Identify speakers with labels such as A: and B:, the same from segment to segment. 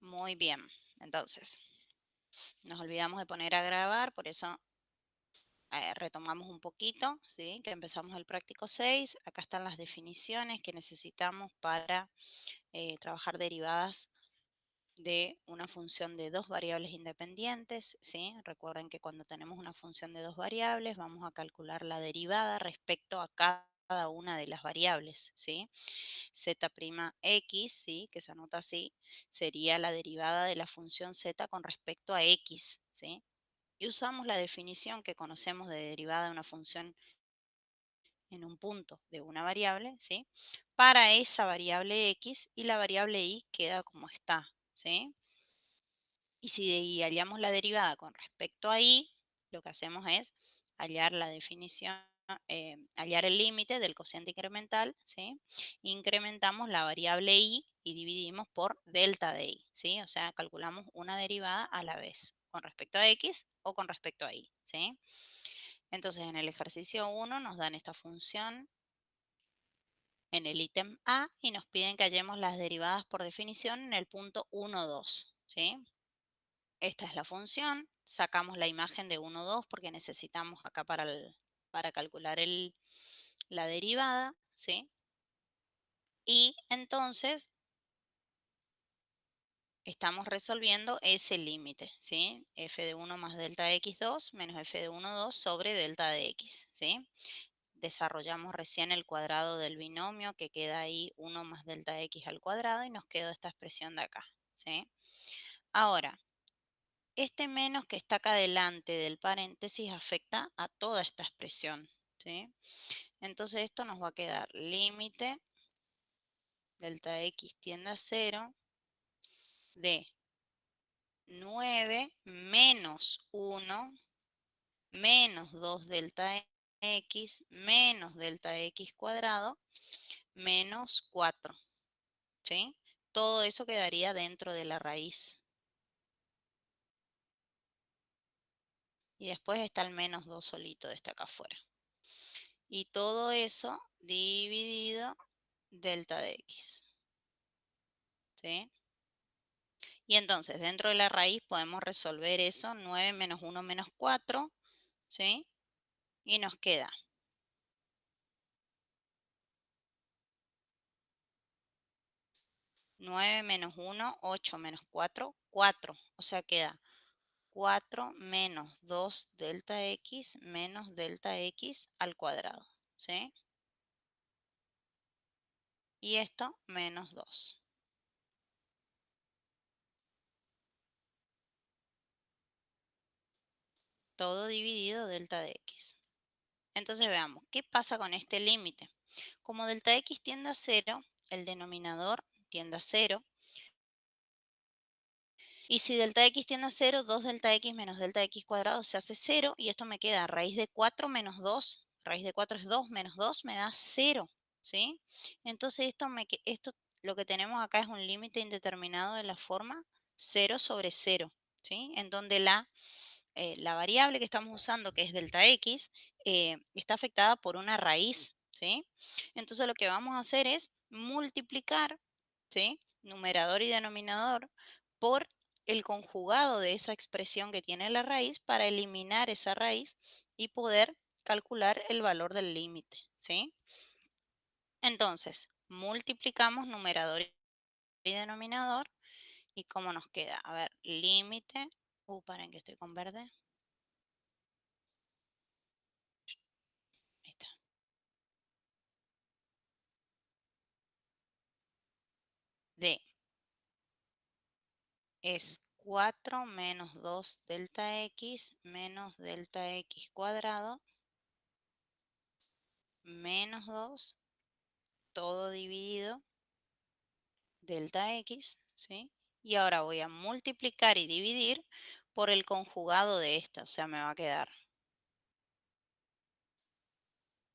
A: Muy bien. Entonces, nos olvidamos de poner a grabar, por eso retomamos un poquito, ¿sí? Que empezamos el práctico 6. Acá están las definiciones que necesitamos para trabajar derivadas de una función de dos variables independientes, ¿sí? Recuerden que cuando tenemos una función de dos variables vamos a calcular la derivada respecto a cada una de las variables, ¿sí? Z'(x), ¿sí? Que se anota así, sería la derivada de la función z con respecto a x, ¿sí? Y usamos la definición que conocemos de derivada de una función en un punto de una variable, ¿sí? Para esa variable x, y la variable y queda como está, ¿sí? Y si hallamos la derivada con respecto a y, lo que hacemos es hallar la definición, hallar el límite del cociente incremental, ¿sí? Incrementamos la variable y dividimos por delta de y, ¿sí? O sea, calculamos una derivada a la vez, con respecto a x o con respecto a y, ¿sí? Entonces, en el ejercicio 1 nos dan esta función en el ítem A y nos piden que hallemos las derivadas por definición en el punto 1, 2, ¿sí? Esta es la función, sacamos la imagen de 1, 2 porque necesitamos acá para calcular la derivada, ¿sí? Y entonces estamos resolviendo ese límite, ¿sí? F de 1 más delta de x2 menos f de 1, 2 sobre delta de x, ¿sí? Desarrollamos recién el cuadrado del binomio que queda ahí 1 más delta de x al cuadrado y nos quedó esta expresión de acá, ¿sí? Ahora, este menos que está acá delante del paréntesis afecta a toda esta expresión, ¿sí? Entonces esto nos va a quedar límite delta x tiende a 0 de 9 menos 1 menos 2 delta x menos delta x cuadrado menos 4, ¿sí? Todo eso quedaría dentro de la raíz. Y después está el menos 2 solito, está acá afuera. Y todo eso dividido delta de x, ¿sí? Y entonces dentro de la raíz podemos resolver eso, 9 menos 1 menos 4, ¿sí? Y nos queda 9 menos 1, 8 menos 4, 4. O sea, queda 4 menos 2 delta x menos delta x al cuadrado, ¿sí? Y esto menos 2. Todo dividido delta de x. Entonces veamos, ¿qué pasa con este límite? Como delta x tiende a 0, el denominador tiende a 0. Y si delta x tiende a 0, 2 delta x menos delta x cuadrado se hace 0. Y esto me queda raíz de 4 menos 2. Raíz de 4 es 2 menos 2 me da 0. ¿Sí? Entonces esto lo que tenemos acá es un límite indeterminado de la forma 0 sobre 0. ¿Sí? En donde la variable que estamos usando, que es delta x, está afectada por una raíz, ¿sí? Entonces lo que vamos a hacer es multiplicar, ¿sí? Numerador y denominador por el conjugado de esa expresión que tiene la raíz para eliminar esa raíz y poder calcular el valor del límite, ¿sí? Entonces, multiplicamos numerador y denominador y ¿cómo nos queda? A ver, límite, paren que estoy con verde. Ahí está. D es 4 menos 2 delta x menos delta x cuadrado menos 2, todo dividido, delta x, ¿sí? Y ahora voy a multiplicar y dividir por el conjugado de esta, o sea, me va a quedar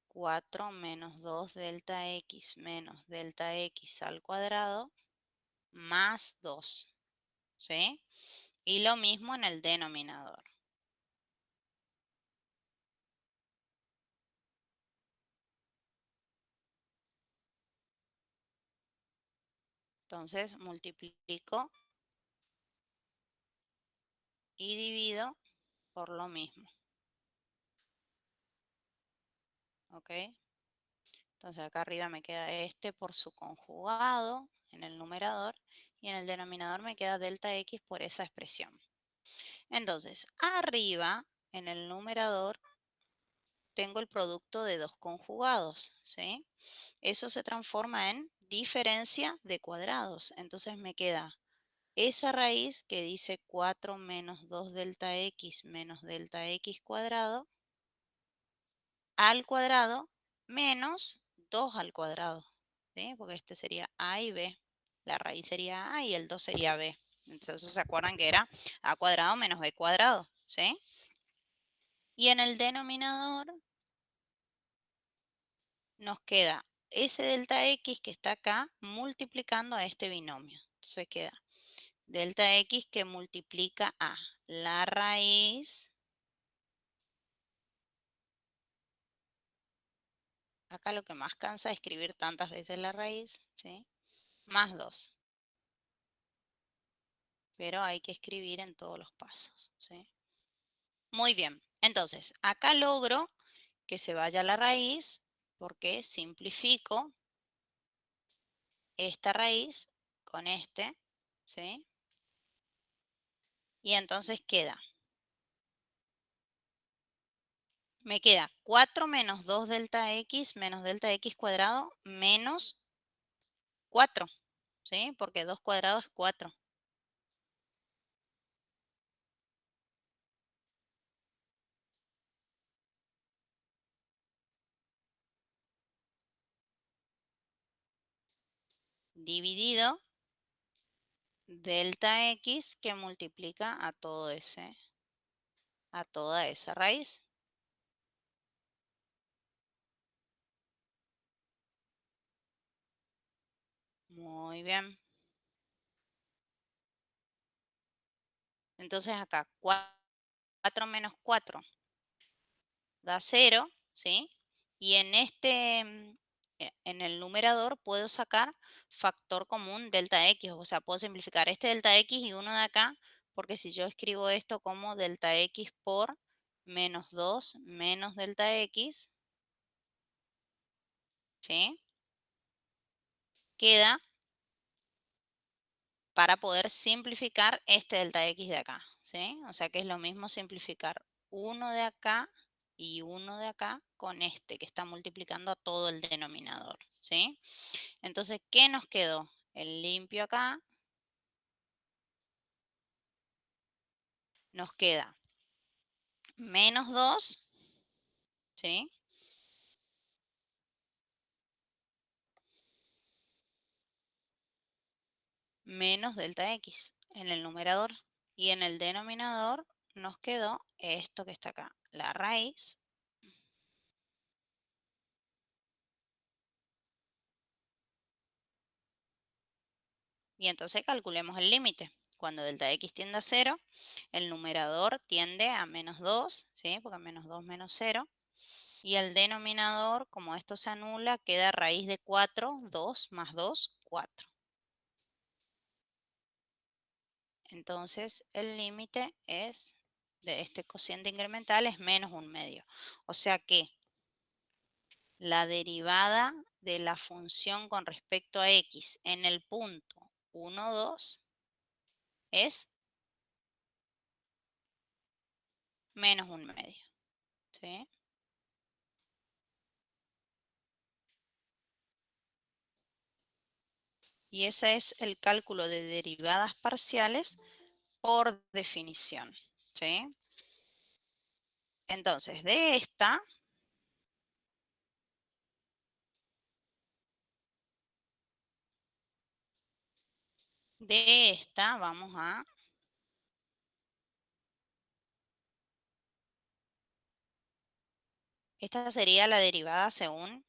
A: 4 menos 2 delta x menos delta x al cuadrado más 2, ¿sí? Y lo mismo en el denominador. Entonces multiplico y divido por lo mismo. ¿Ok? Entonces acá arriba me queda este por su conjugado en el numerador y en el denominador me queda delta x por esa expresión. Entonces, arriba en el numerador tengo el producto de dos conjugados, ¿sí? Eso se transforma en diferencia de cuadrados. Entonces me queda esa raíz que dice 4 menos 2 delta x menos delta x cuadrado al cuadrado menos 2 al cuadrado, ¿sí? Porque este sería a y b. La raíz sería a y el 2 sería b. Entonces se acuerdan que era a cuadrado menos b cuadrado, ¿sí? Y en el denominador nos queda ese delta x que está acá multiplicando a este binomio. Entonces queda delta x que multiplica a la raíz. Acá lo que más cansa es escribir tantas veces la raíz, ¿sí? Más 2. Pero hay que escribir en todos los pasos, ¿sí? Muy bien. Entonces, acá logro que se vaya la raíz porque simplifico esta raíz con este, ¿sí? Y entonces me queda 4 menos 2 delta x menos delta x cuadrado menos 4, ¿sí? Porque 2 cuadrado es 4. Dividido delta x que multiplica a toda esa raíz. Muy bien. Entonces acá 4 menos 4 da 0, ¿sí? Y en en el numerador puedo sacar factor común delta x, o sea, puedo simplificar este delta x y uno de acá, porque si yo escribo esto como delta x por menos 2 menos delta x, ¿sí? Queda para poder simplificar este delta x de acá, ¿sí? O sea que es lo mismo simplificar uno de acá y uno de acá con este que está multiplicando a todo el denominador, ¿sí? Entonces, ¿qué nos quedó? El limpio acá nos queda menos 2, ¿sí? Menos delta x en el numerador. Y en el denominador nos quedó esto que está acá, la raíz. Y entonces calculemos el límite. Cuando delta x tiende a 0, el numerador tiende a menos 2, ¿sí? Porque menos 2 menos 0. Y el denominador, como esto se anula, queda raíz de 4, 2 más 2, 4. Entonces el límite es de este cociente incremental es menos 1/2. O sea que la derivada de la función con respecto a x en el punto 1, 2 es menos 1/2. ¿Sí? Y ese es el cálculo de derivadas parciales por definición. ¿Sí? Entonces, de esta vamos a... Esta sería la derivada según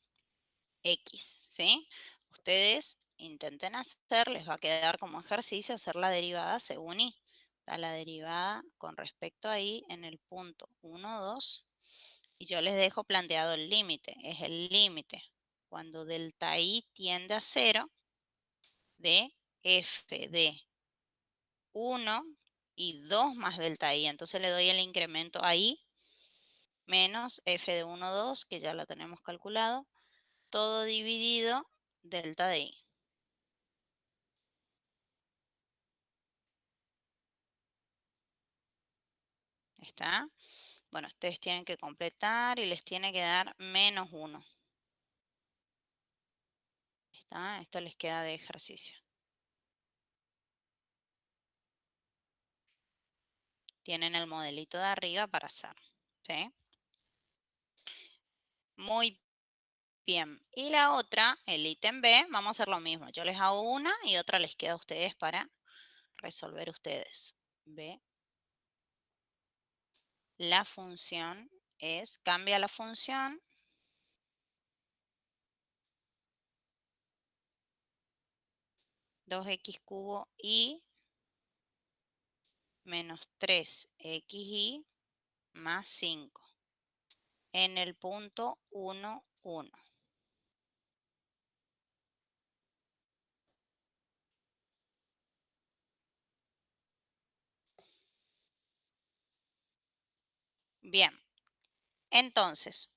A: x, ¿sí? Ustedes intenten hacer, les va a quedar como ejercicio hacer la derivada según y. La derivada con respecto a y en el punto 1, 2. Y yo les dejo planteado el límite. Es el límite cuando delta y tiende a 0 de f de 1 y 2 más delta i. Entonces le doy el incremento a i menos f de 1, 2, que ya lo tenemos calculado, todo dividido delta de i. ¿Está? Bueno, ustedes tienen que completar y les tiene que dar menos 1. ¿Está? Esto les queda de ejercicio. Tienen el modelito de arriba para hacer. ¿Sí? Muy bien. Y la otra, el ítem B, vamos a hacer lo mismo. Yo les hago una y otra les queda a ustedes para resolver ustedes. ¿Ve? La función es, cambia la función dos x cubo y menos 3xy más 5 en el punto 1, 1. Bien, entonces,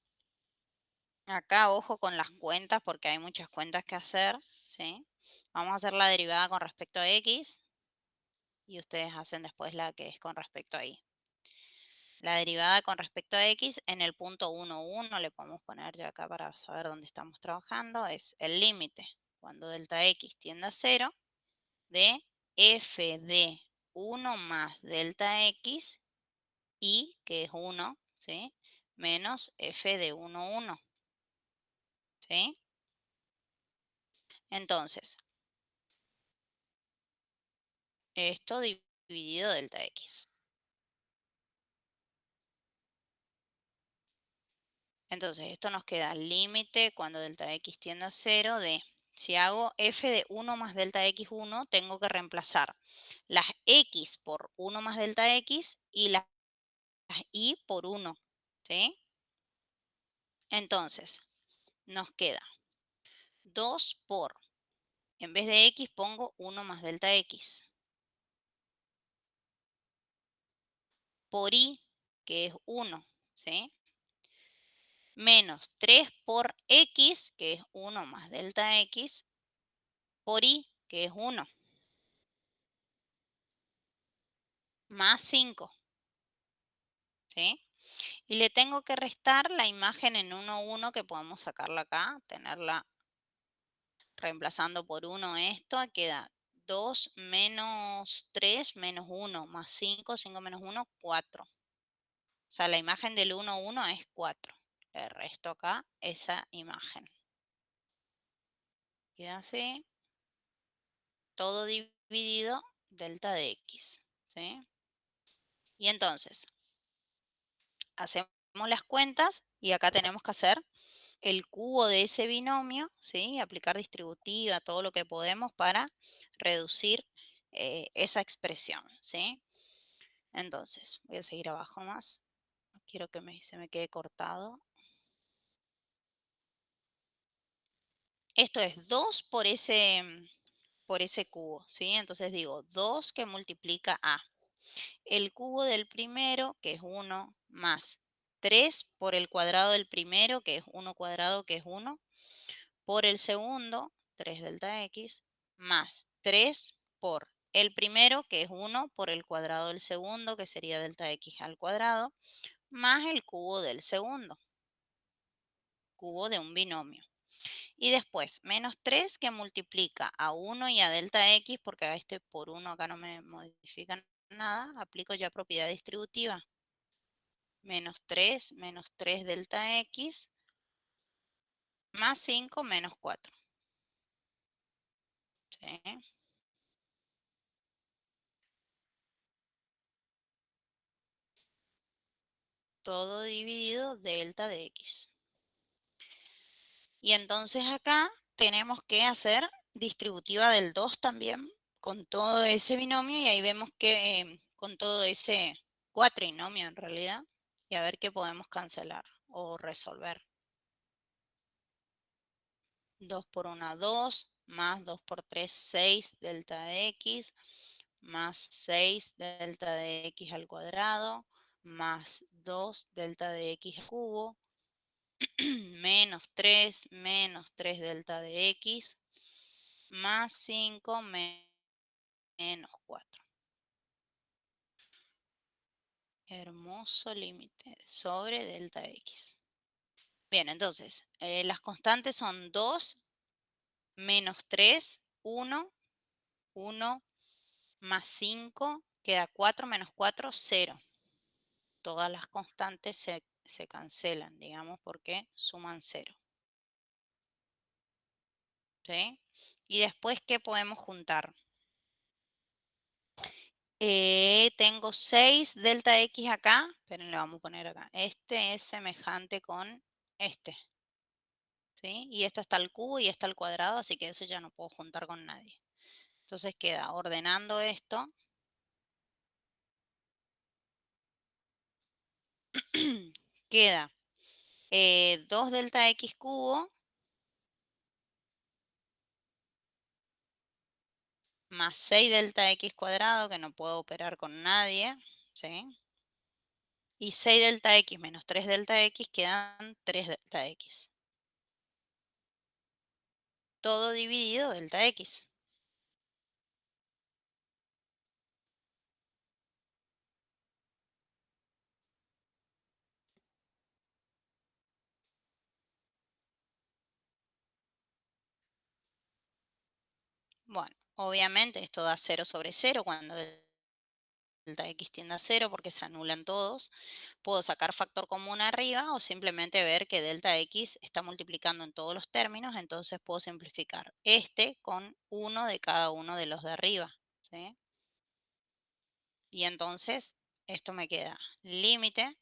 A: acá ojo con las cuentas porque hay muchas cuentas que hacer, ¿sí? Vamos a hacer la derivada con respecto a x y ustedes hacen después la que es con respecto a y. La derivada con respecto a x en el punto 1, 1, le podemos poner ya acá para saber dónde estamos trabajando, es el límite cuando delta x tiende a 0 de f de 1 más delta x y, que es 1, ¿sí? Menos f de 1, 1, ¿sí? Entonces, esto dividido delta x. Entonces, esto nos queda límite cuando delta x tiende a 0 de, si hago f de 1 más delta x1, tengo que reemplazar las x por 1 más delta x y las y por 1, ¿sí? Entonces, nos queda 2 por, en vez de x pongo 1 más delta x, por y, que es 1, ¿sí? Menos 3 por x, que es 1 más delta x, por y, que es 1, más 5, ¿sí? Y le tengo que restar la imagen en 1, 1, que podemos sacarla acá, tenerla reemplazando por 1 esto, queda 2 menos 3 menos 1 más 5, 5 menos 1, 4. O sea, la imagen del 1, 1 es 4. Le resto acá esa imagen. Queda así, todo dividido delta de x, ¿sí? Y entonces, hacemos las cuentas y acá tenemos que hacer el cubo de ese binomio, ¿sí? Aplicar distributiva, todo lo que podemos para reducir esa expresión, ¿sí? Entonces, voy a seguir abajo más. No quiero que se me quede cortado. Esto es 2 por ese cubo, ¿sí? Entonces digo 2 que multiplica a el cubo del primero, que es 1, más 3 por el cuadrado del primero, que es 1 cuadrado, que es 1, por el segundo, 3 delta x, más 3 por el primero, que es 1 por el cuadrado del segundo, que sería delta x al cuadrado, más el cubo del segundo, cubo de un binomio. Y después, menos 3 que multiplica a 1 y a delta x, porque a este por 1 acá no me modifican nada, aplico ya propiedad distributiva. Menos 3 delta x, más 5 menos 4. ¿Sí? Todo dividido delta de x. Y entonces acá tenemos que hacer distributiva del 2 también con todo ese binomio y ahí vemos que con todo ese cuatrinomio en realidad y a ver qué podemos cancelar o resolver. 2 por 1, 2, más 2 por 3, 6 delta de x, más 6 delta de x al cuadrado más 2 delta de x al cubo menos 3 delta de x más 5 menos 4. Hermoso límite sobre delta x. Bien, entonces, las constantes son 2, menos 3, 1, 1, más 5, queda 4 menos 4, 0. Todas las constantes se cancelan, digamos, porque suman 0. ¿Sí? Y después, ¿qué podemos juntar? Tengo 6 delta x acá, pero le vamos a poner acá. Este es semejante con este. ¿Sí? Y esto está al cubo y está al cuadrado, así que eso ya no puedo juntar con nadie. Entonces queda ordenando esto. Queda 2 delta x cubo más 6 delta x cuadrado, que no puedo operar con nadie, ¿sí? Y 6 delta x menos 3 delta x quedan 3 delta x. Todo dividido delta x. Bueno, obviamente esto da 0 sobre 0 cuando delta x tiende a 0 porque se anulan todos. Puedo sacar factor común arriba o simplemente ver que delta x está multiplicando en todos los términos, entonces puedo simplificar este con uno de cada uno de los de arriba, ¿sí? Y entonces esto me queda límite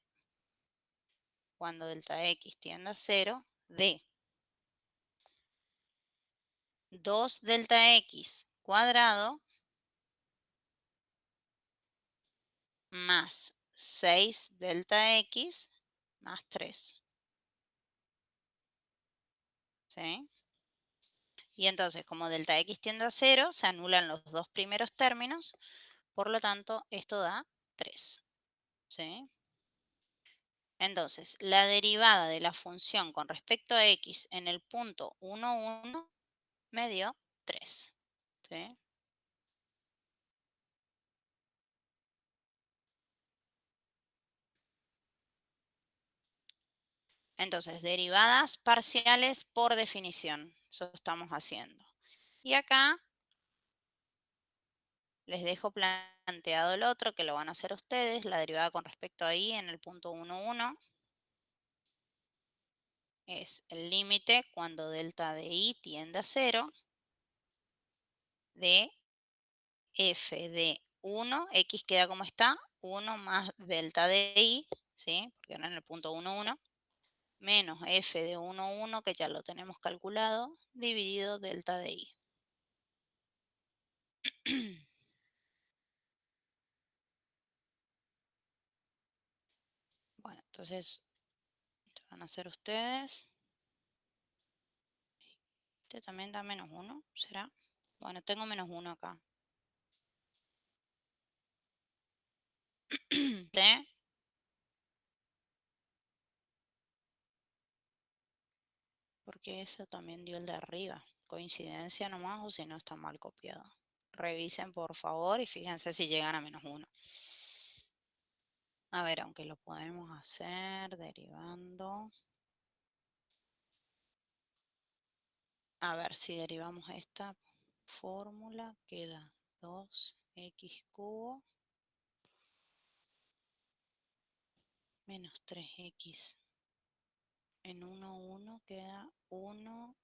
A: cuando delta x tiende a 0 de 2 delta x cuadrado más 6 delta x más 3. ¿Sí? Y entonces, como delta x tiende a 0, se anulan los dos primeros términos, por lo tanto, esto da 3. ¿Sí? Entonces, la derivada de la función con respecto a x en el punto 1, 1 me dio 3. ¿Sí? Entonces, derivadas parciales por definición. Eso estamos haciendo. Y acá les dejo planteado el otro, que lo van a hacer ustedes, la derivada con respecto a y en el punto 1, 1. Es el límite cuando delta de y tiende a 0 de f de 1, x queda como está, 1 más delta de y, ¿sí? Porque ahora en el punto 1, 1, menos f de 1, 1, que ya lo tenemos calculado, dividido delta de y. Bueno, entonces, ¿qué van a hacer ustedes? Este también da menos 1, ¿será? Bueno, tengo menos 1 acá. ¿Sí? Porque eso también dio el de arriba. Coincidencia nomás o si no está mal copiado. Revisen por favor y fíjense si llegan a menos 1. A ver, aunque lo podemos hacer derivando. A ver, si derivamos esta fórmula, queda 2x cubo menos 3x en 1, 1 queda 1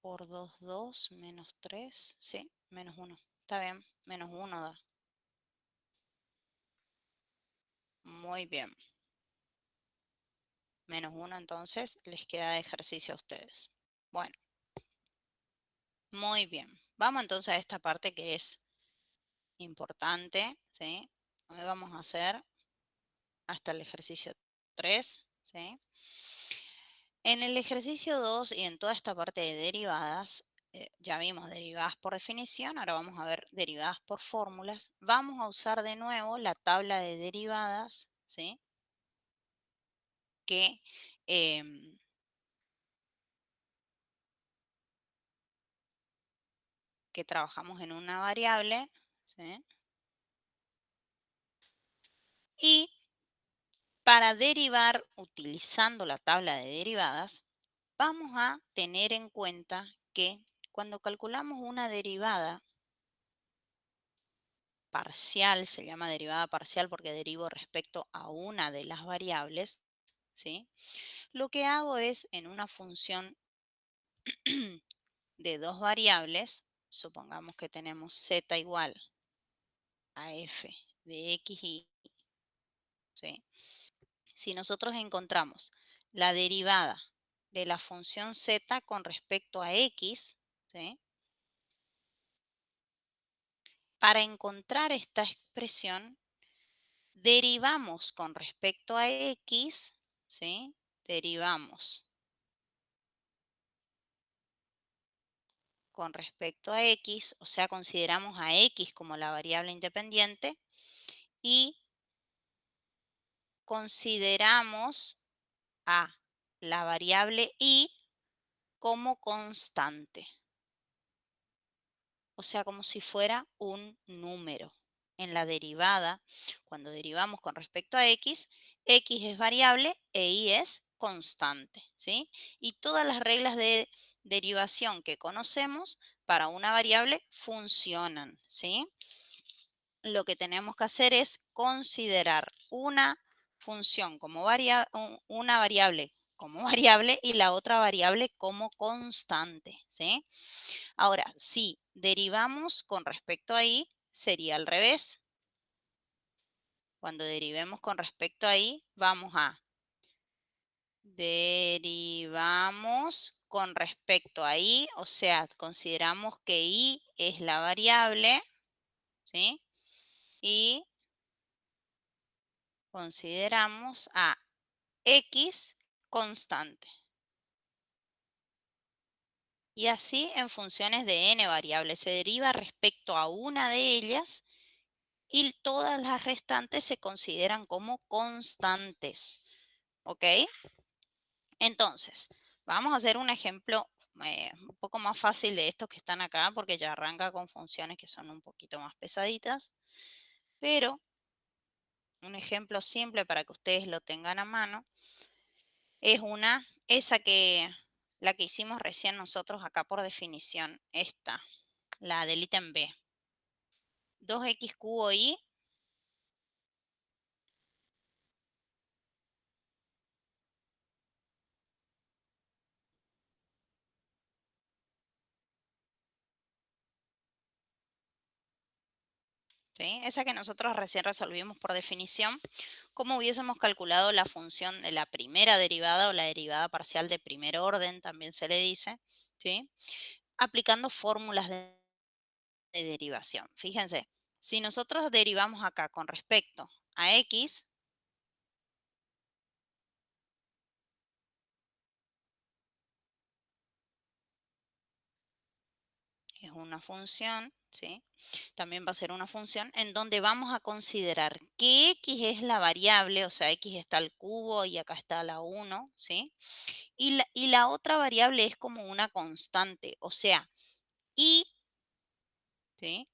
A: por 2, 2 menos 3, sí, menos 1. Está bien, menos 1 da. Muy bien. Menos 1 entonces les queda de ejercicio a ustedes. Bueno, muy bien. Vamos entonces a esta parte que es importante, ¿sí? Hoy vamos a hacer hasta el ejercicio 3, ¿sí? En el ejercicio 2 y en toda esta parte de derivadas, Ya vimos derivadas por definición, ahora vamos a ver derivadas por fórmulas. Vamos a usar de nuevo la tabla de derivadas, ¿sí? Que, em, que trabajamos en una variable, ¿sí? Y para derivar utilizando la tabla de derivadas, vamos a tener en cuenta que cuando calculamos una derivada parcial, se llama derivada parcial porque derivo respecto a una de las variables, ¿sí? Lo que hago es en una función de dos variables, supongamos que tenemos z igual a f de x y, ¿sí? Si nosotros encontramos la derivada de la función z con respecto a x, ¿sí? Para encontrar esta expresión, derivamos con respecto a x, ¿sí? Derivamos con respecto a x, o sea, consideramos a x como la variable independiente y consideramos a la variable y como constante, o sea, como si fuera un número. En la derivada, cuando derivamos con respecto a x es variable e y es constante, ¿sí? Y todas las reglas de derivación que conocemos para una variable funcionan, ¿sí? Lo que tenemos que hacer es considerar una función como una variable como variable y la otra variable como constante, ¿sí? Ahora, si derivamos con respecto a y, sería al revés. Cuando derivemos con respecto a y, vamos a derivamos con respecto a y, o sea, consideramos que y es la variable, ¿sí? Y consideramos a x constante. Y así en funciones de n variables. Se deriva respecto a una de ellas y todas las restantes se consideran como constantes. ¿Ok? Entonces, vamos a hacer un ejemplo un poco más fácil de estos que están acá, porque ya arranca con funciones que son un poquito más pesaditas. Pero un ejemplo simple para que ustedes lo tengan a mano es la que hicimos recién nosotros acá por definición, esta, la del ítem B. 2x cubo y, ¿sí? Esa que nosotros recién resolvimos por definición, como hubiésemos calculado la función de la primera derivada o la derivada parcial de primer orden, también se le dice, ¿sí? Aplicando fórmulas de derivación. Fíjense, si nosotros derivamos acá con respecto a x, es una función, ¿sí? También va a ser una función en donde vamos a considerar que x es la variable, o sea, x está al cubo y acá está la 1, ¿sí? Y la otra variable es como una constante, o sea, y, ¿sí?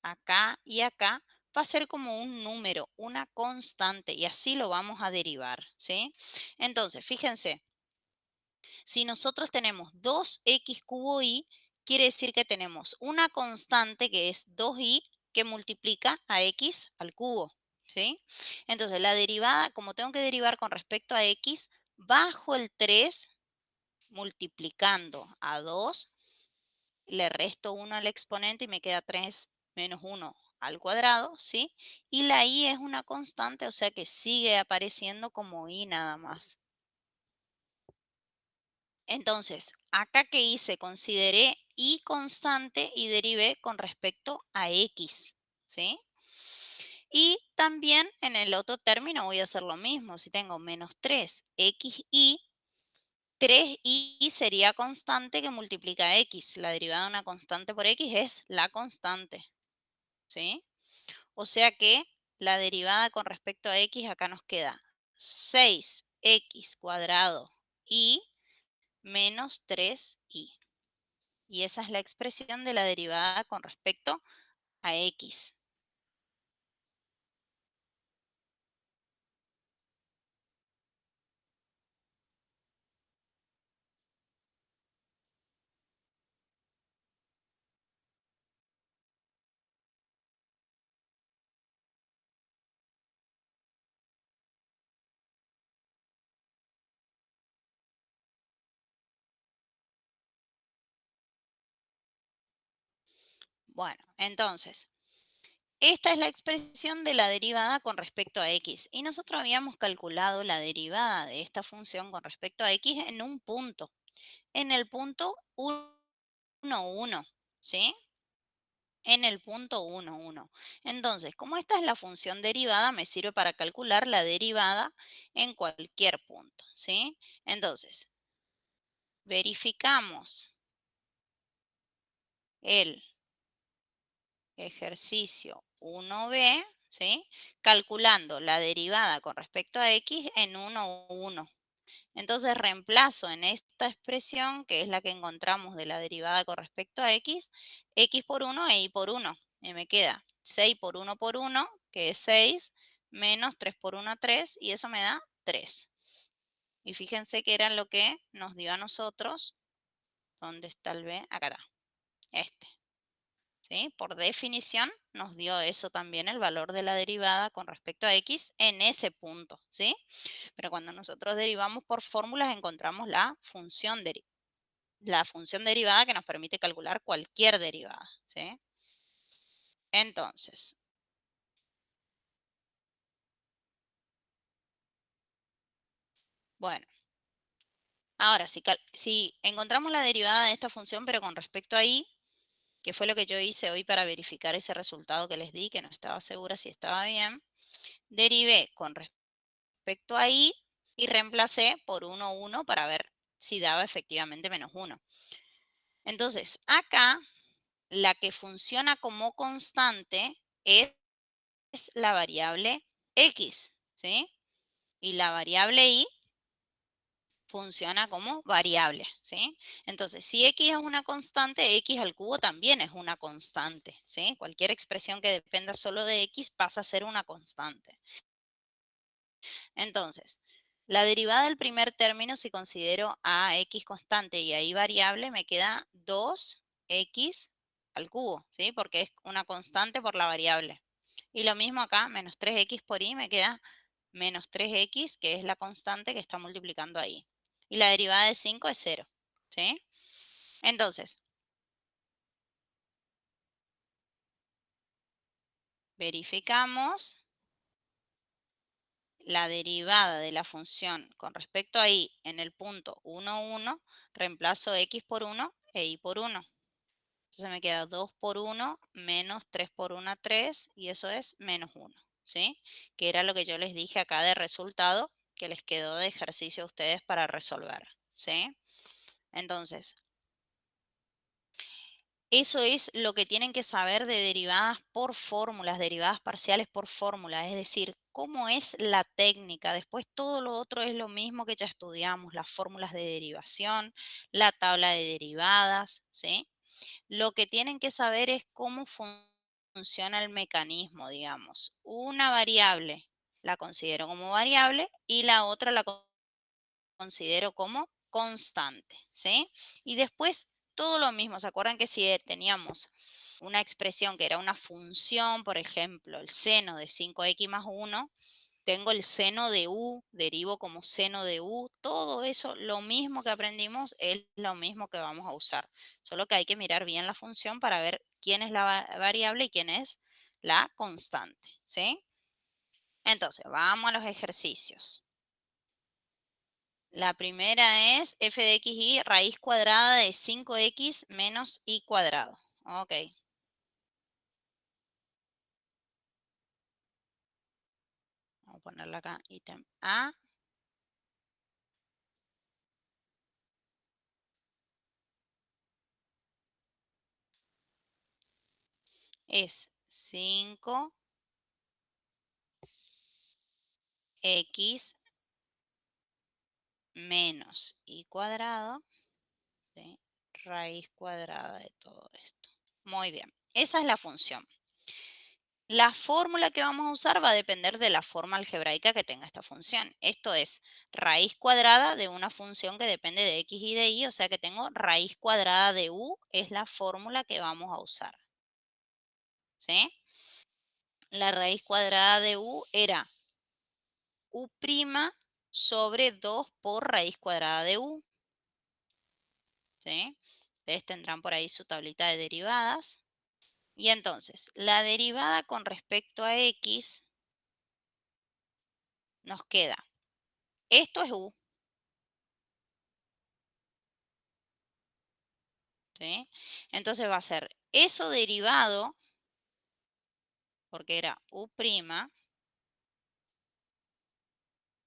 A: Acá y acá va a ser como un número, una constante, y así lo vamos a derivar, ¿sí? Entonces, fíjense, si nosotros tenemos 2x cubo y, quiere decir que tenemos una constante que es 2y que multiplica a x al cubo, ¿sí? Entonces, la derivada, como tengo que derivar con respecto a x, bajo el 3 multiplicando a 2, le resto 1 al exponente y me queda 3 menos 1 al cuadrado, ¿sí? Y la y es una constante, o sea que sigue apareciendo como y nada más. Entonces, acá que hice, consideré y constante y derivé con respecto a x, ¿sí? Y también en el otro término voy a hacer lo mismo. Si tengo menos 3 y 3i sería constante que multiplica x. La derivada de una constante por x es la constante, ¿sí? O sea que la derivada con respecto a x acá nos queda 6x cuadrado y menos 3i. Y esa es la expresión de la derivada con respecto a x. Bueno, entonces, esta es la expresión de la derivada con respecto a x. Y nosotros habíamos calculado la derivada de esta función con respecto a x en un punto. En el punto 1, 1, ¿sí? En el punto 1, 1. Entonces, como esta es la función derivada, me sirve para calcular la derivada en cualquier punto, ¿sí? Entonces, verificamos el ejercicio 1b, ¿sí? Calculando la derivada con respecto a x en 1, 1. Entonces reemplazo en esta expresión, que es la que encontramos de la derivada con respecto a x por 1 e y por 1. Y me queda 6 por 1, que es 6, menos 3 por 1, 3, y eso me da 3. Y fíjense que era lo que nos dio a nosotros. ¿Dónde está el b? Acá está, este. ¿Sí? Por definición nos dio eso también, el valor de la derivada con respecto a x en ese punto, ¿sí? Pero cuando nosotros derivamos por fórmulas encontramos la función derivada que nos permite calcular cualquier derivada, ¿sí? Entonces, bueno, ahora si encontramos la derivada de esta función, pero con respecto a y, que fue lo que yo hice hoy para verificar ese resultado que les di, que no estaba segura si estaba bien, derivé con respecto a y reemplacé por 1, 1 para ver si daba efectivamente menos 1. Entonces, acá la que funciona como constante es la variable x, ¿sí? Y la variable y funciona como variable, ¿sí? Entonces, si x es una constante, x al cubo también es una constante, ¿sí? Cualquier expresión que dependa solo de x pasa a ser una constante. Entonces, la derivada del primer término, si considero a x constante y a y variable, me queda 2x al cubo, ¿sí? Porque es una constante por la variable. Y lo mismo acá, menos 3x por y me queda menos 3x, que es la constante que está multiplicando ahí. Y la derivada de 5 es 0, ¿sí? Entonces, verificamos la derivada de la función con respecto a y en el punto 1, 1, reemplazo x por 1 e y por 1. Entonces me queda 2 por 1 menos 3 por 1, 3, y eso es menos 1, ¿sí? Que era lo que yo les dije acá de resultado, que les quedó de ejercicio a ustedes para resolver, ¿sí? Entonces, eso es lo que tienen que saber de derivadas por fórmulas, derivadas parciales por fórmula, es decir, cómo es la técnica. Después todo lo otro es lo mismo que ya estudiamos, las fórmulas de derivación, la tabla de derivadas, ¿sí? Lo que tienen que saber es cómo funciona el mecanismo, digamos. Una variable la considero como variable y la otra la considero como constante, ¿sí? Y después todo lo mismo. ¿Se acuerdan que si teníamos una expresión que era una función, por ejemplo, el seno de 5x más 1, tengo el seno de u, derivo como seno de u, todo eso, lo mismo que aprendimos, es lo mismo que vamos a usar. Solo que hay que mirar bien la función para ver quién es la variable y quién es la constante, ¿sí? Entonces, vamos a los ejercicios. La primera es f de x y raíz cuadrada de 5x menos y cuadrado. Ok. Vamos a ponerle acá ítem A. es 5x menos y cuadrado, ¿sí? Raíz cuadrada de todo esto. Muy bien, esa es la función. La fórmula que vamos a usar va a depender de la forma algebraica que tenga esta función. Esto es raíz cuadrada de una función que depende de x y de y, o sea que tengo raíz cuadrada de u, es la fórmula que vamos a usar. ¿Sí? La raíz cuadrada de u era u' sobre 2 por raíz cuadrada de u. ¿Sí? Ustedes tendrán por ahí su tablita de derivadas. Y entonces, la derivada con respecto a x nos queda. Esto es u. ¿Sí? Entonces va a ser eso derivado, porque era u'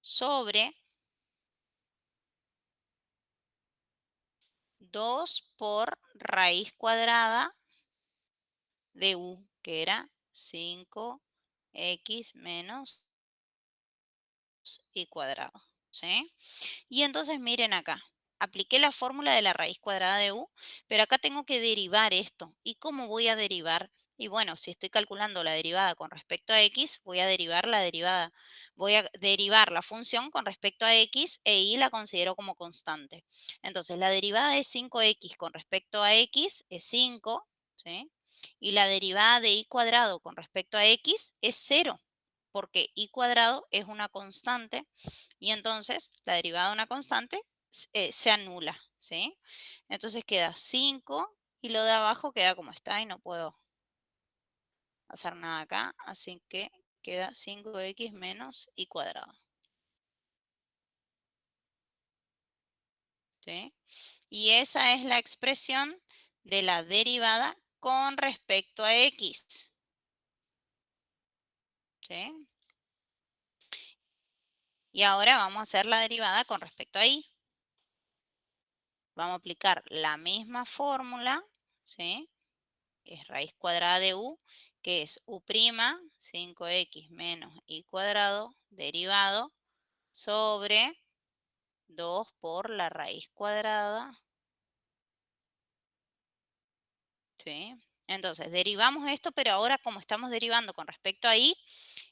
A: sobre 2 por raíz cuadrada de u, que era 5x menos y cuadrado. ¿Sí? Y entonces miren acá, apliqué la fórmula de la raíz cuadrada de u, pero acá tengo que derivar esto. ¿Y cómo voy a derivar? Y bueno, si estoy calculando la derivada con respecto a x, voy a derivar la derivada. Voy a derivar la función con respecto a x e y la considero como constante. Entonces, la derivada de 5x con respecto a x es 5, ¿sí? Y la derivada de y cuadrado con respecto a x es 0, porque y cuadrado es una constante y entonces la derivada de una constante se anula, ¿sí? Entonces queda 5 y lo de abajo queda como está y no puedo hacer nada acá, así que queda 5x menos y cuadrado, ¿sí? Y esa es la expresión de la derivada con respecto a x, ¿sí? Y ahora vamos a hacer la derivada con respecto a y. Vamos a aplicar la misma fórmula, ¿sí? Es raíz cuadrada de u, que es u', 5x menos y cuadrado, derivado, sobre 2 por la raíz cuadrada, ¿sí? Entonces, derivamos esto, pero ahora como estamos derivando con respecto a y,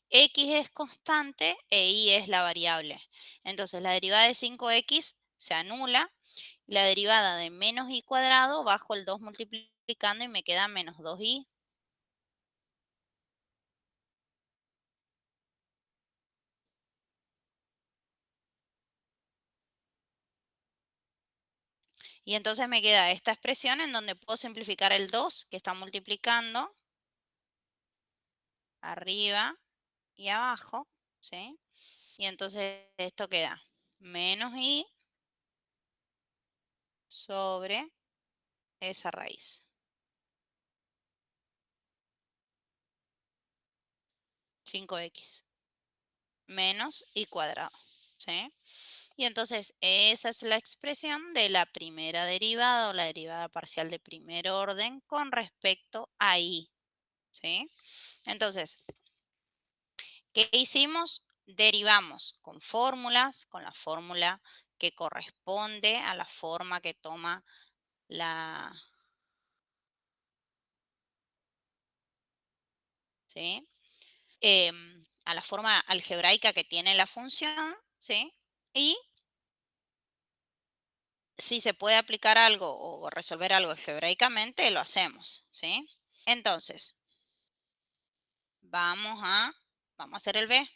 A: x es constante e y es la variable. Entonces, la derivada de 5x se anula, y la derivada de menos y cuadrado, bajo el 2 multiplicando y me queda menos 2y. Y entonces me queda esta expresión en donde puedo simplificar el 2 que está multiplicando arriba y abajo, ¿sí? Y entonces esto queda menos i sobre esa raíz. 5x menos i cuadrado, ¿sí? Y entonces esa es la expresión de la primera derivada o la derivada parcial de primer orden con respecto a i, ¿sí? Entonces, ¿qué hicimos? Derivamos con fórmulas, con la fórmula que corresponde a la forma que toma la, ¿sí? A la forma algebraica que tiene la función, ¿sí? Y si se puede aplicar algo o resolver algo algebraicamente, lo hacemos, ¿sí? Entonces, vamos a hacer el B.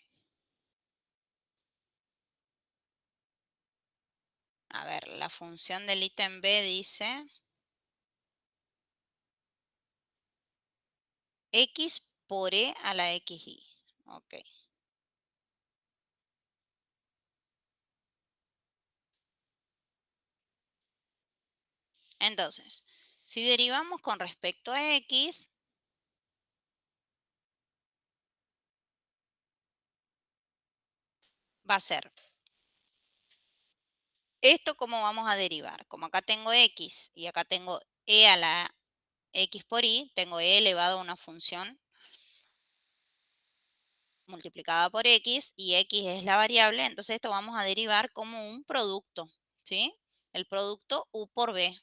A: A ver, la función del ítem B dice x por e a la xy. Ok. Entonces, si derivamos con respecto a x, va a ser esto. ¿Cómo vamos a derivar? Como acá tengo x y acá tengo e a la x por y, tengo e elevado a una función multiplicada por x y x es la variable, entonces esto vamos a derivar como un producto, ¿sí? El producto u por b,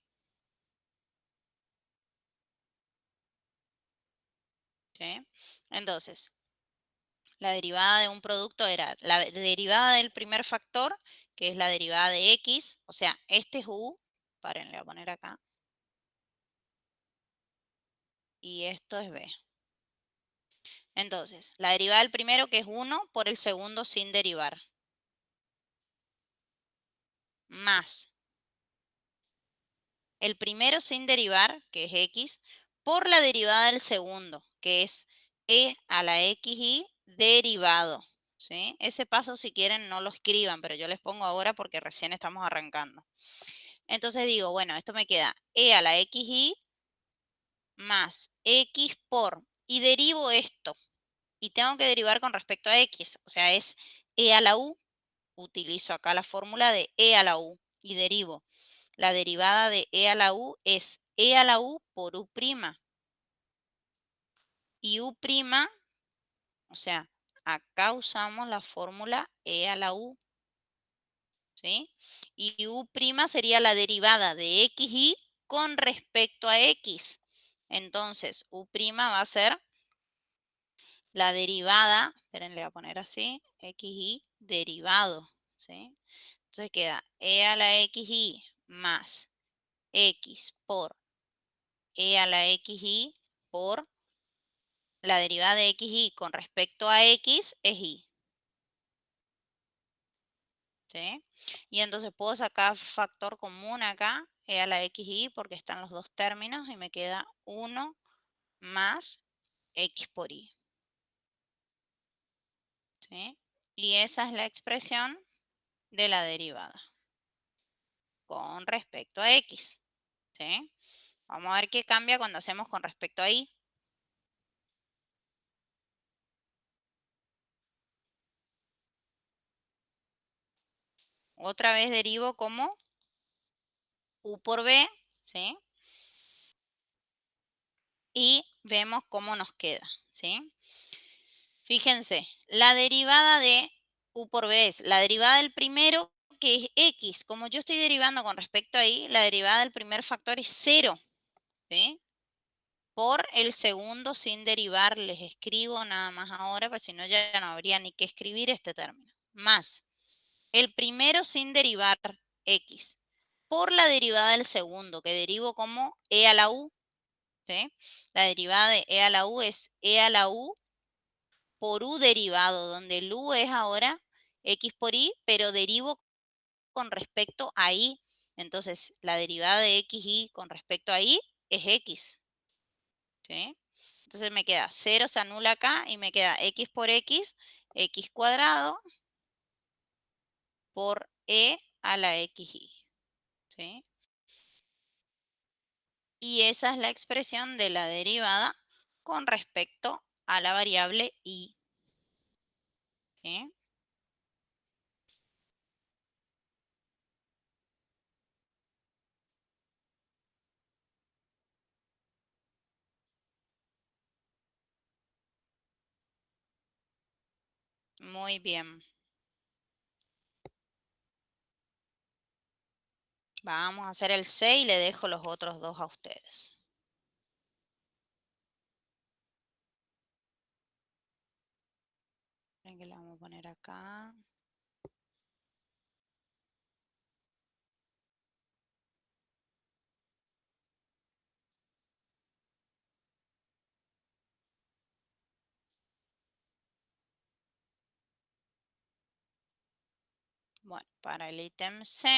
A: ¿sí? Entonces, la derivada de un producto era la derivada del primer factor, que es la derivada de x, o sea, este es u, paren, le voy a poner acá, y esto es b. Entonces, la derivada del primero, que es 1, por el segundo sin derivar, más el primero sin derivar, que es x, por la derivada del segundo, que es e a la xy derivado, ¿sí? Ese paso, si quieren, no lo escriban, pero yo les pongo ahora porque recién estamos arrancando. Entonces digo, bueno, esto me queda e a la xy más x por, y derivo esto, y tengo que derivar con respecto a x, o sea, es e a la u, utilizo acá la fórmula de e a la u, y derivo. La derivada de e a la u es e a la u por u prima. Y u prima, o sea, acá usamos la fórmula e a la u, ¿sí? Y u prima sería la derivada de xy con respecto a x. Entonces, u prima va a ser la derivada, esperen, le voy a poner así, xy derivado, ¿sí? Entonces queda e a la xy más x por e a la xy por la derivada de xy con respecto a x es y, ¿sí? Y entonces puedo sacar factor común acá, e a la xy, porque están los dos términos y me queda 1 más x por y, ¿sí? Y esa es la expresión de la derivada con respecto a x, ¿sí? Vamos a ver qué cambia cuando hacemos con respecto a y. Otra vez derivo como u por b, ¿sí? Y vemos cómo nos queda, ¿sí? Fíjense, la derivada de u por b es la derivada del primero, que es x. Como yo estoy derivando con respecto a y, la derivada del primer factor es 0, ¿sí? Por el segundo sin derivar, les escribo nada más ahora, porque si no ya no habría ni que escribir este término. Más el primero sin derivar, x, por la derivada del segundo, que derivo como e a la u, ¿sí? La derivada de e a la u es e a la u por u derivado, donde el u es ahora x por y, pero derivo con respecto a y. Entonces, la derivada de xy con respecto a y es x, ¿sí? Entonces me queda 0, se anula acá y me queda x por x cuadrado por e a la xy, ¿sí? Y esa es la expresión de la derivada con respecto a la variable y, ¿sí? Muy bien. Vamos a hacer el 6 y le dejo los otros dos a ustedes. Miren que la vamos a poner acá. Bueno, para el ítem C,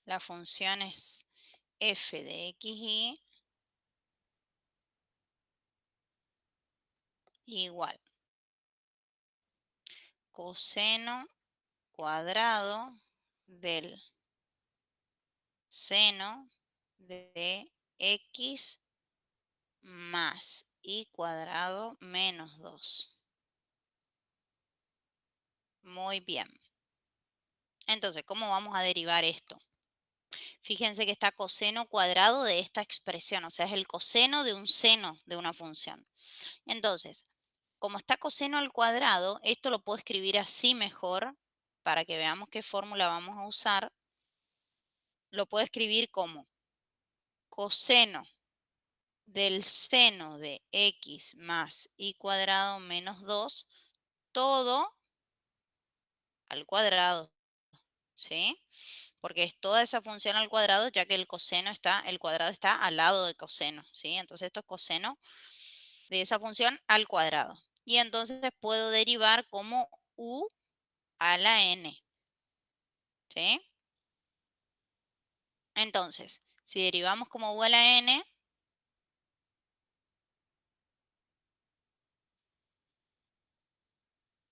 A: la función es f de xy igual coseno cuadrado del seno de x más y cuadrado menos 2. Muy bien. Entonces, ¿cómo vamos a derivar esto? Fíjense que está coseno cuadrado de esta expresión, o sea, es el coseno de un seno de una función. Entonces, como está coseno al cuadrado, esto lo puedo escribir así mejor para que veamos qué fórmula vamos a usar. Lo puedo escribir como coseno del seno de x más y cuadrado menos 2, todo al cuadrado, ¿sí? Porque es toda esa función al cuadrado, ya que el cuadrado está al lado de coseno, ¿sí? Entonces esto es coseno de esa función al cuadrado. Y entonces puedo derivar como u a la n, ¿sí? Entonces, si derivamos como u a la n,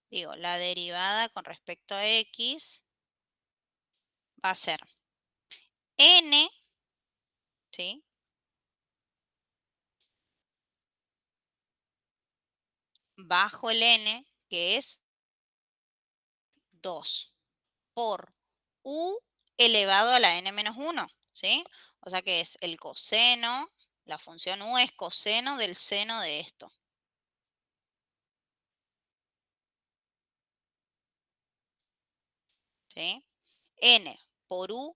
A: digo, la derivada con respecto a x va a ser n, ¿sí? Bajo el n, que es 2, por u elevado a la n menos 1, ¿sí? O sea que es el coseno, la función u es coseno del seno de esto, ¿sí? N por u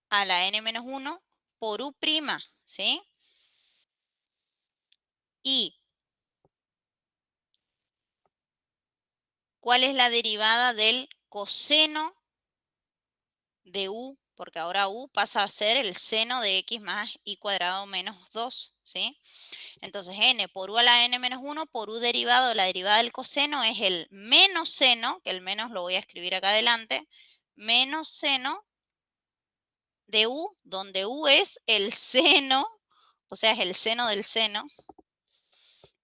A: a la n menos 1 por u prima, ¿sí? Y ¿cuál es la derivada del coseno de u? Porque ahora u pasa a ser el seno de x más y cuadrado menos 2, ¿sí? Entonces n por u a la n menos 1 por u derivado, la derivada del coseno es el menos seno, que el menos lo voy a escribir acá adelante, menos seno de u, donde u es el seno, o sea, es el seno del seno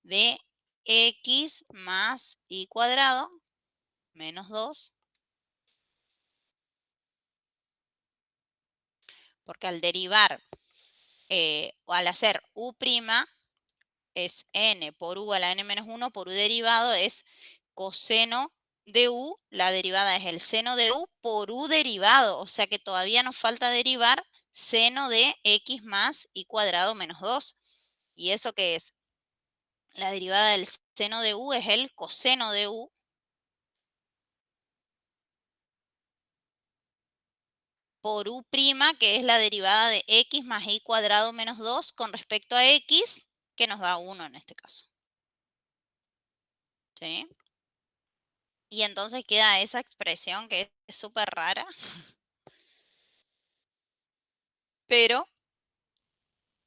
A: de x más y cuadrado menos 2, porque al derivar o al hacer u' es n por u a la n menos 1 por u derivado es coseno de u, la derivada es el seno de u por u derivado, o sea que todavía nos falta derivar seno de x más y cuadrado menos 2. ¿Y eso qué es? La derivada del seno de u es el coseno de u por u', que es la derivada de x más y cuadrado menos 2 con respecto a x, que nos da 1 en este caso. ¿Sí? Y entonces queda esa expresión que es súper rara, pero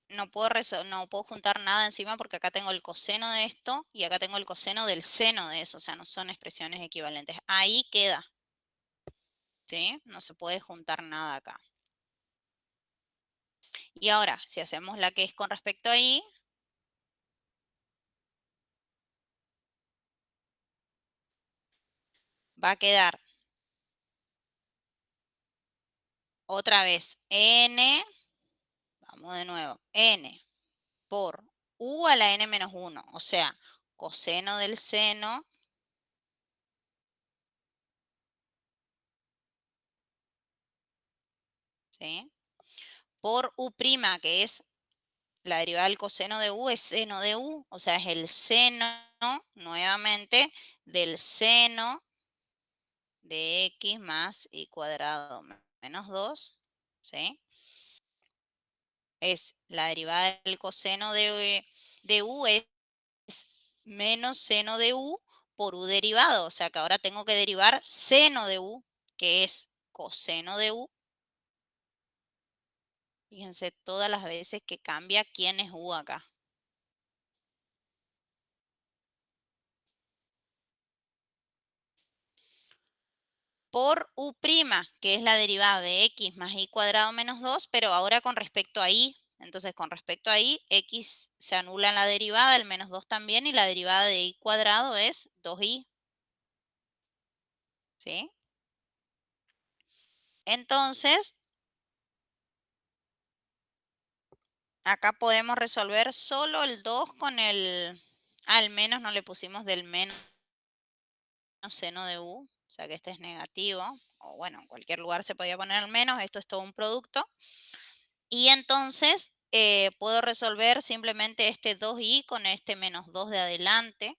A: no puedo juntar nada encima porque acá tengo el coseno de esto y acá tengo el coseno del seno de eso, o sea, no son expresiones equivalentes. Ahí queda, ¿sí? No se puede juntar nada acá. Y ahora, si hacemos la que es con respecto a y, va a quedar otra vez n, vamos de nuevo, n por u a la n menos 1, o sea, coseno del seno ¿sí? Por u', que es la derivada del coseno de u, es seno de u, o sea, es el seno, nuevamente, del seno de x más y cuadrado menos 2, ¿sí? Es la derivada del coseno de u es menos seno de u por u derivado, o sea que ahora tengo que derivar seno de u, que es coseno de u. Fíjense todas las veces que cambia quién es u acá. Por u', que es la derivada de x más y cuadrado menos 2, pero ahora con respecto a y. Entonces, con respecto a y, x se anula en la derivada, el menos 2 también, y la derivada de y cuadrado es 2y. ¿Sí? Entonces, acá podemos resolver solo el 2 con el... Al menos no le pusimos del menos seno de u, o sea que este es negativo. o bueno, en cualquier lugar se podía poner el menos, esto es todo un producto. Y entonces puedo resolver simplemente este 2i con este menos 2 de adelante.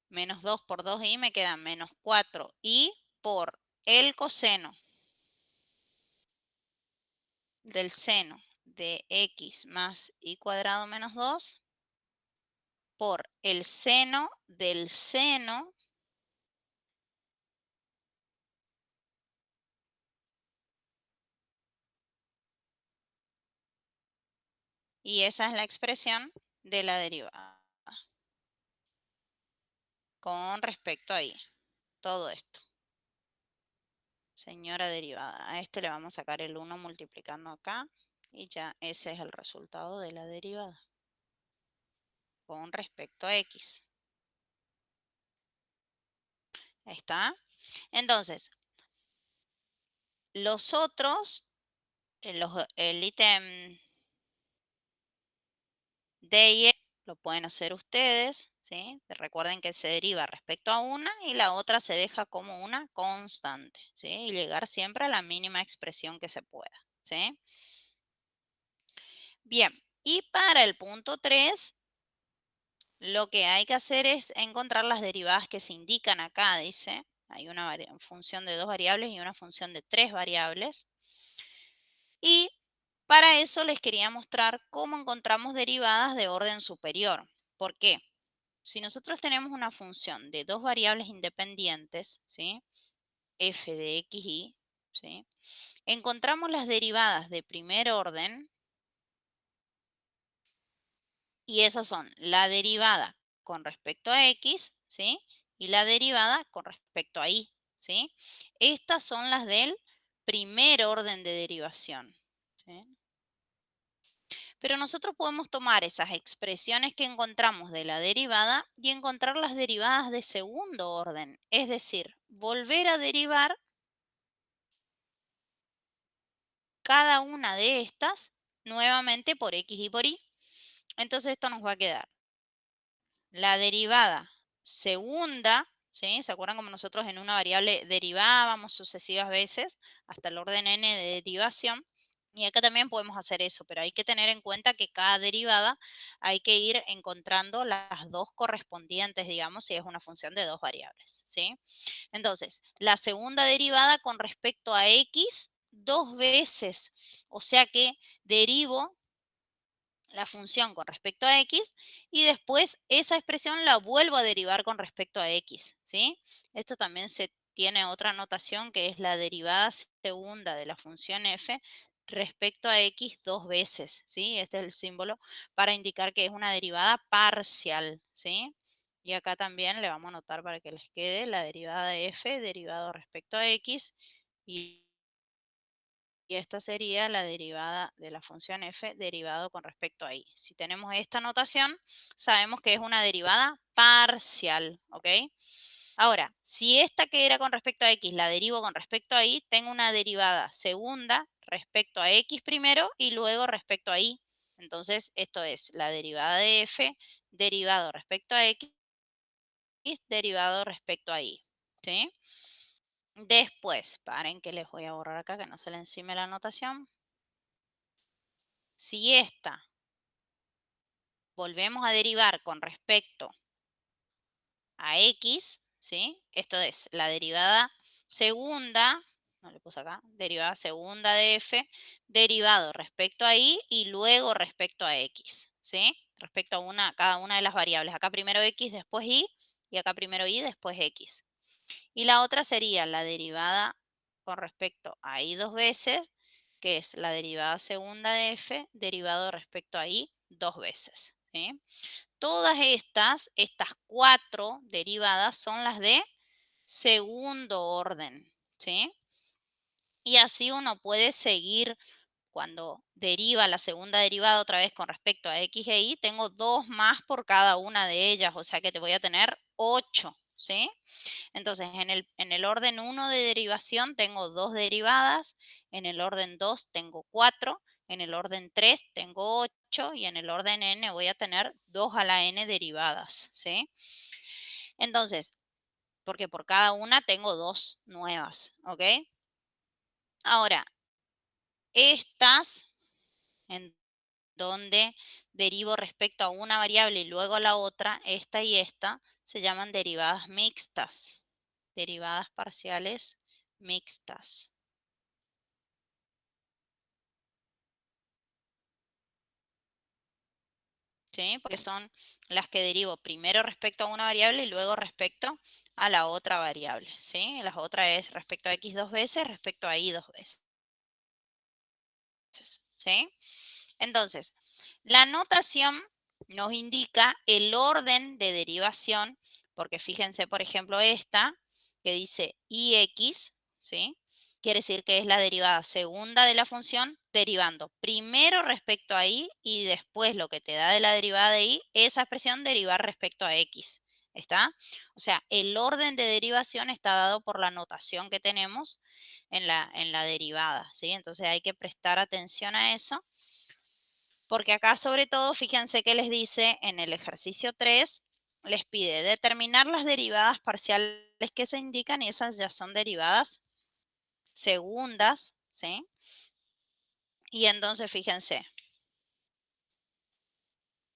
A: Menos 2 por 2i me queda menos 4i por el coseno del seno de x más y cuadrado menos 2 por el seno del seno y esa es la expresión de la derivada con respecto a y. Todo esto. Señora derivada. A este le vamos a sacar el 1 multiplicando acá y ya ese es el resultado de la derivada con respecto a x. Ahí está. Entonces, los otros, el ítem D y E lo pueden hacer ustedes, ¿sí? Recuerden que se deriva respecto a una y la otra se deja como una constante, ¿sí? Y llegar siempre a la mínima expresión que se pueda, ¿sí? Bien, y para el punto 3, lo que hay que hacer es encontrar las derivadas que se indican acá, dice. Hay una función de 2 variables y una función de 3 variables. Y para eso les quería mostrar cómo encontramos derivadas de orden superior. ¿Por qué? Si nosotros tenemos una función de 2 variables independientes, ¿sí? F de x, y, ¿sí? Encontramos las derivadas de primer orden y esas son la derivada con respecto a x, ¿sí? Y la derivada con respecto a y, ¿sí? Estas son las del primer orden de derivación, ¿sí? Pero nosotros podemos tomar esas expresiones que encontramos de la derivada y encontrar las derivadas de segundo orden, es decir, volver a derivar cada una de estas nuevamente por x y por y. Entonces esto nos va a quedar la derivada segunda, ¿sí? ¿Se acuerdan como nosotros en una variable derivábamos sucesivas veces hasta el orden n de derivación? Y acá también podemos hacer eso, pero hay que tener en cuenta que cada derivada hay que ir encontrando las dos correspondientes, digamos, si es una función de dos variables, ¿sí? Entonces, la segunda derivada con respecto a x dos veces, o sea que derivo la función con respecto a x y después esa expresión la vuelvo a derivar con respecto a x, ¿sí? Esto también se tiene otra notación que es la derivada segunda de la función f respecto a x dos veces, ¿sí? Este es el símbolo para indicar que es una derivada parcial, ¿sí? Y acá también le vamos a anotar para que les quede la derivada de f derivado respecto a x y esta sería la derivada de la función f derivado con respecto a y. Si tenemos esta notación, sabemos que es una derivada parcial, ¿ok? Ahora, si esta que era con respecto a x la derivo con respecto a y, tengo una derivada segunda respecto a x primero y luego respecto a y. Entonces, esto es la derivada de f derivado respecto a x derivado respecto a y, ¿sí? Después, paren que les voy a borrar acá que no se le encime la anotación. Si esta volvemos a derivar con respecto a x, ¿sí? Esto es la derivada segunda, no le puse acá, derivada segunda de f, derivado respecto a y luego respecto a x, ¿sí? Respecto a cada una de las variables. Acá primero x, después y acá primero y, después x. Y la otra sería la derivada con respecto a y dos veces, que es la derivada segunda de f, derivado respecto a y dos veces, ¿sí? Todas estas cuatro derivadas son las de segundo orden, ¿sí? Y así uno puede seguir cuando deriva la segunda derivada otra vez con respecto a x e y, tengo dos más por cada una de ellas, o sea que te voy a tener 8, ¿sí? Entonces, en el orden 1 de derivación tengo dos derivadas, en el orden 2 tengo 4 En el orden 3 tengo 8 y en el orden n voy a tener 2 a la n derivadas, ¿sí? Entonces, porque por cada una tengo 2 nuevas, ¿ok? Ahora, estas, en donde derivo respecto a una variable y luego a la otra, esta y esta, se llaman derivadas mixtas, derivadas parciales mixtas. ¿Sí? Porque son las que derivo primero respecto a una variable y luego respecto a la otra variable, ¿sí? La otra es respecto a x dos veces, respecto a y dos veces, ¿sí? Entonces, la notación nos indica el orden de derivación, porque fíjense, por ejemplo, esta que dice ix, ¿sí? Quiere decir que es la derivada segunda de la función, derivando primero respecto a y después lo que te da de la derivada de y, esa expresión derivar respecto a x. ¿Está? O sea, el orden de derivación está dado por la notación que tenemos en la derivada, ¿sí? Entonces hay que prestar atención a eso, porque acá sobre todo, fíjense que les dice en el ejercicio 3, les pide determinar las derivadas parciales que se indican y esas ya son derivadas segundas, ¿sí? Y entonces fíjense,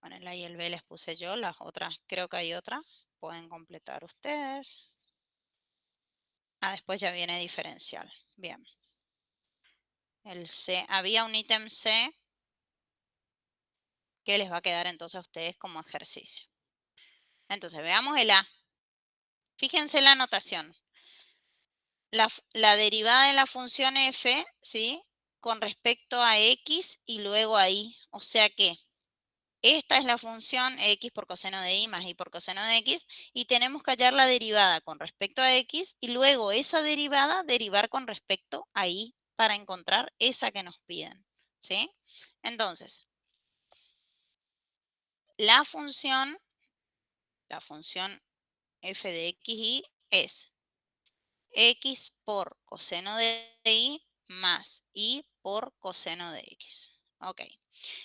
A: bueno, el A y el B les puse yo, las otras, creo que hay otra, pueden completar ustedes. Ah, después ya viene diferencial, bien. El C, había un ítem C que les va a quedar entonces a ustedes como ejercicio. Entonces, veamos el A. Fíjense la anotación. La derivada de la función f, ¿sí? Con respecto a x y luego a y. O sea que esta es la función x por coseno de y más y por coseno de x, y tenemos que hallar la derivada con respecto a x y luego esa derivada derivar con respecto a y para encontrar esa que nos piden, ¿sí? Entonces, la función f de x y es x por coseno de y más y por coseno de x. Ok.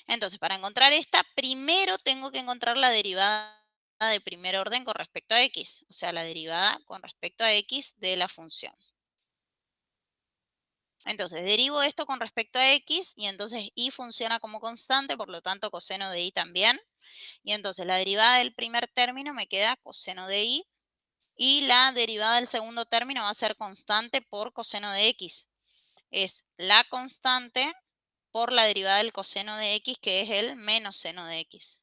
A: Entonces, para encontrar esta, primero tengo que encontrar la derivada de primer orden con respecto a x, o sea, la derivada con respecto a x de la función. Entonces, derivo esto con respecto a x y entonces y funciona como constante, por lo tanto, coseno de y también. Y entonces, la derivada del primer término me queda coseno de y la derivada del segundo término va a ser constante por coseno de x. Es la constante por la derivada del coseno de x, que es el menos seno de x.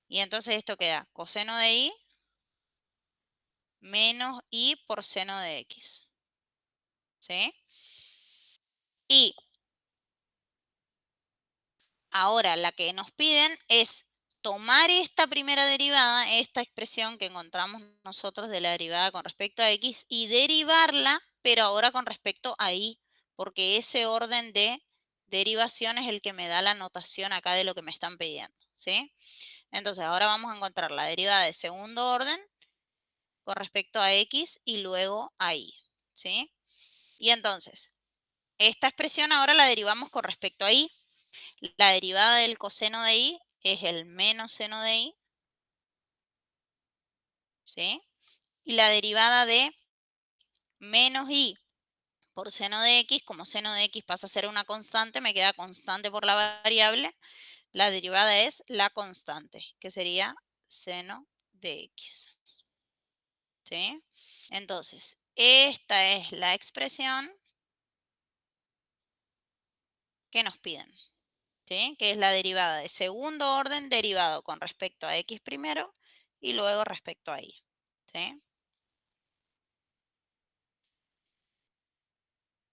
A: Y entonces esto queda coseno de y menos y por seno de x. ¿Sí? Y ahora la que nos piden es tomar esta primera derivada, esta expresión que encontramos nosotros de la derivada con respecto a x, y derivarla, pero ahora con respecto a y, porque ese orden de derivación es el que me da la notación acá de lo que me están pidiendo. ¿Sí? Entonces ahora vamos a encontrar la derivada de segundo orden con respecto a x y luego a y. ¿Sí? Y entonces, esta expresión ahora la derivamos con respecto a y. La derivada del coseno de y es el menos seno de y, ¿sí? Y la derivada de menos y por seno de x, como seno de x pasa a ser una constante, me queda constante por la variable, la derivada es la constante, que sería seno de x, ¿sí? Entonces, esta es la expresión que nos piden, ¿sí? Que es la derivada de segundo orden derivado con respecto a x primero y luego respecto a y, ¿sí?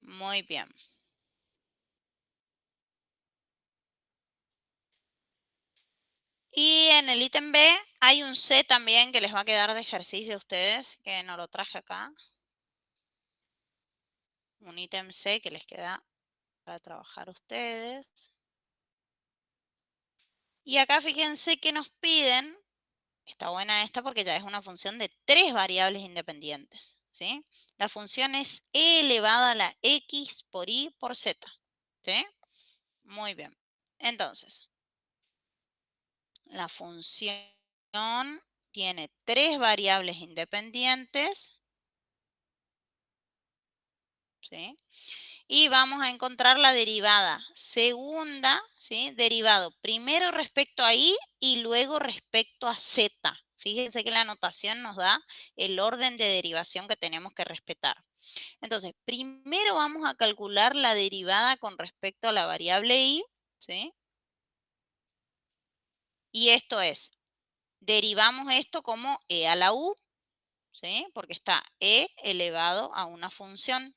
A: Muy bien. Y en el ítem B hay un C también que les va a quedar de ejercicio a ustedes, que no lo traje acá. Un ítem C que les queda para trabajar ustedes. Y acá fíjense que nos piden, está buena esta porque ya es una función de 3 variables independientes, ¿sí? La función es e elevado a la x por y por z, ¿sí? Muy bien. Entonces, la función tiene tres variables independientes, ¿sí? Y vamos a encontrar la derivada segunda, ¿sí? Derivado primero respecto a y luego respecto a z. Fíjense que la notación nos da el orden de derivación que tenemos que respetar. Entonces, primero vamos a calcular la derivada con respecto a la variable y, ¿sí? Y esto es, derivamos esto como e a la u, ¿sí? Porque está e elevado a una función.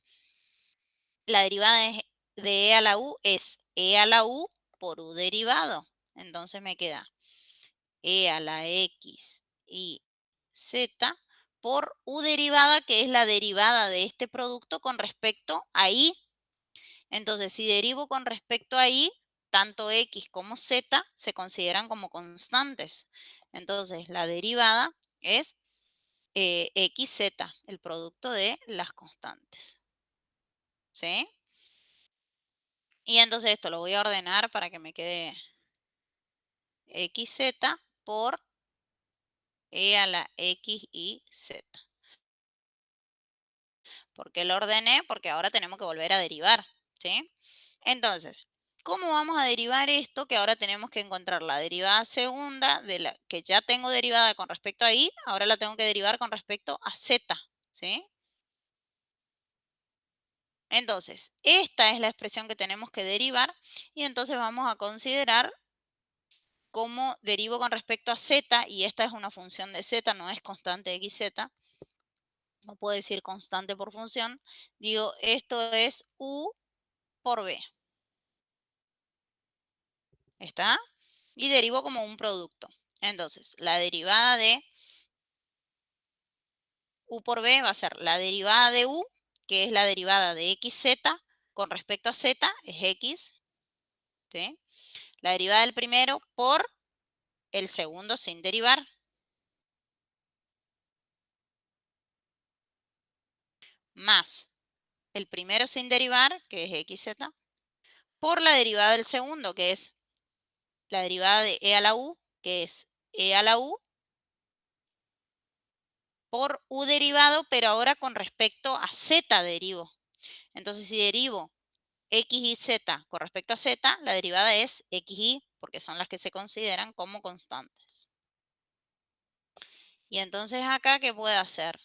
A: La derivada de e a la u es e a la u por u derivado. Entonces me queda e a la x y z por u derivada, que es la derivada de este producto con respecto a y. Entonces, si derivo con respecto a y, tanto x como z se consideran como constantes. Entonces, la derivada es xz, el producto de las constantes. ¿Sí? Y entonces esto lo voy a ordenar para que me quede xz por e a la x y z. ¿Por qué lo ordené? Porque ahora tenemos que volver a derivar, ¿sí? Entonces, ¿cómo vamos a derivar esto? Que ahora tenemos que encontrar la derivada segunda de la que ya tengo derivada con respecto a y, ahora la tengo que derivar con respecto a z, ¿sí? Entonces, esta es la expresión que tenemos que derivar y entonces vamos a considerar cómo derivo con respecto a z, y esta es una función de z, no es constante xz, no puedo decir constante por función, digo, esto es u por b, ¿está? Y derivo como un producto. Entonces, la derivada de u por b va a ser la derivada de u, que es la derivada de xz con respecto a z, es x, ¿sí? La derivada del primero por el segundo sin derivar, más el primero sin derivar, que es xz, por la derivada del segundo, que es la derivada de e a la u, que es e a la u, por u derivado, pero ahora con respecto a z derivo. Entonces, si derivo x y z con respecto a z, la derivada es xy, porque son las que se consideran como constantes. Y entonces acá, ¿qué puedo hacer?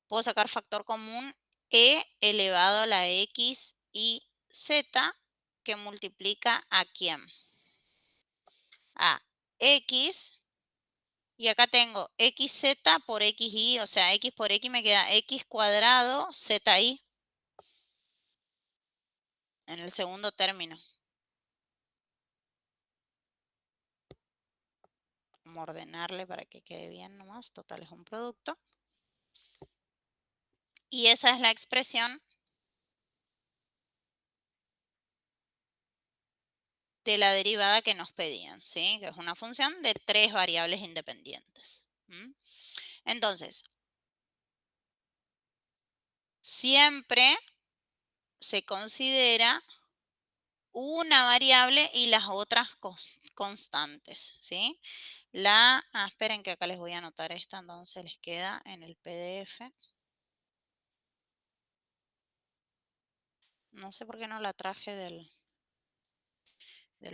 A: Puedo sacar factor común e elevado a la x y z, que multiplica a quién? A x, y acá tengo xz por xy, o sea, x por x me queda x cuadrado zi en el segundo término. Vamos a ordenarle para que quede bien nomás, total es un producto. Y esa es la expresión de la derivada que nos pedían, ¿sí? Que es una función de tres variables independientes. Entonces, siempre se considera una variable y las otras constantes, ¿sí? Esperen que acá les voy a anotar esta, entonces les queda en el PDF. No sé por qué no la traje del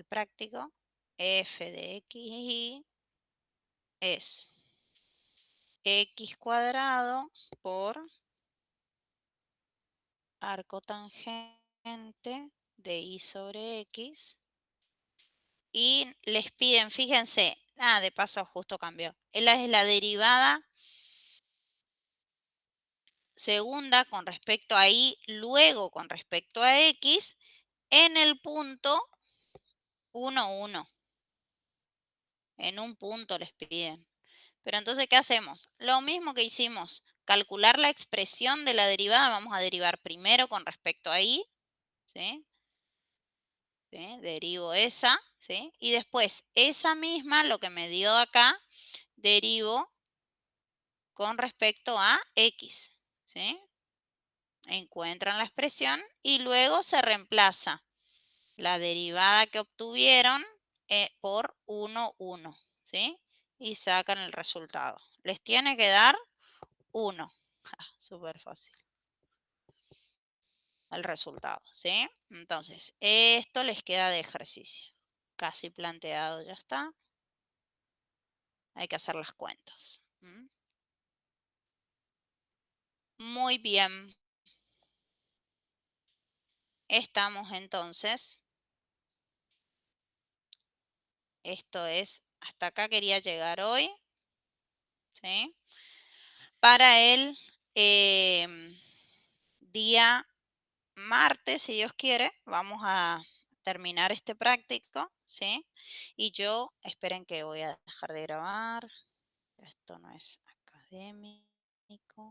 A: práctico. F de x y es x cuadrado por arco tangente de y sobre x. Y les piden, fíjense, de paso justo cambió. Esta es la derivada segunda con respecto a y, luego con respecto a x, en el punto 1, 1. En un punto les piden. Pero entonces, ¿qué hacemos? Lo mismo que hicimos, calcular la expresión de la derivada, vamos a derivar primero con respecto a y, ¿sí? ¿Sí? Derivo esa, ¿sí? Y después esa misma, lo que me dio acá, derivo con respecto a X, ¿sí? Encuentran la expresión y luego se reemplaza la derivada que obtuvieron por 1, 1, ¿sí? Y sacan el resultado. Les tiene que dar 1. Súper fácil. El resultado, ¿sí? Entonces, esto les queda de ejercicio. Casi planteado ya está. Hay que hacer las cuentas. Muy bien. Estamos entonces. Esto es, hasta acá quería llegar hoy. ¿Sí? Para el día martes, si Dios quiere, vamos a terminar este práctico, ¿sí? Y yo, esperen que voy a dejar de grabar. Esto no es académico.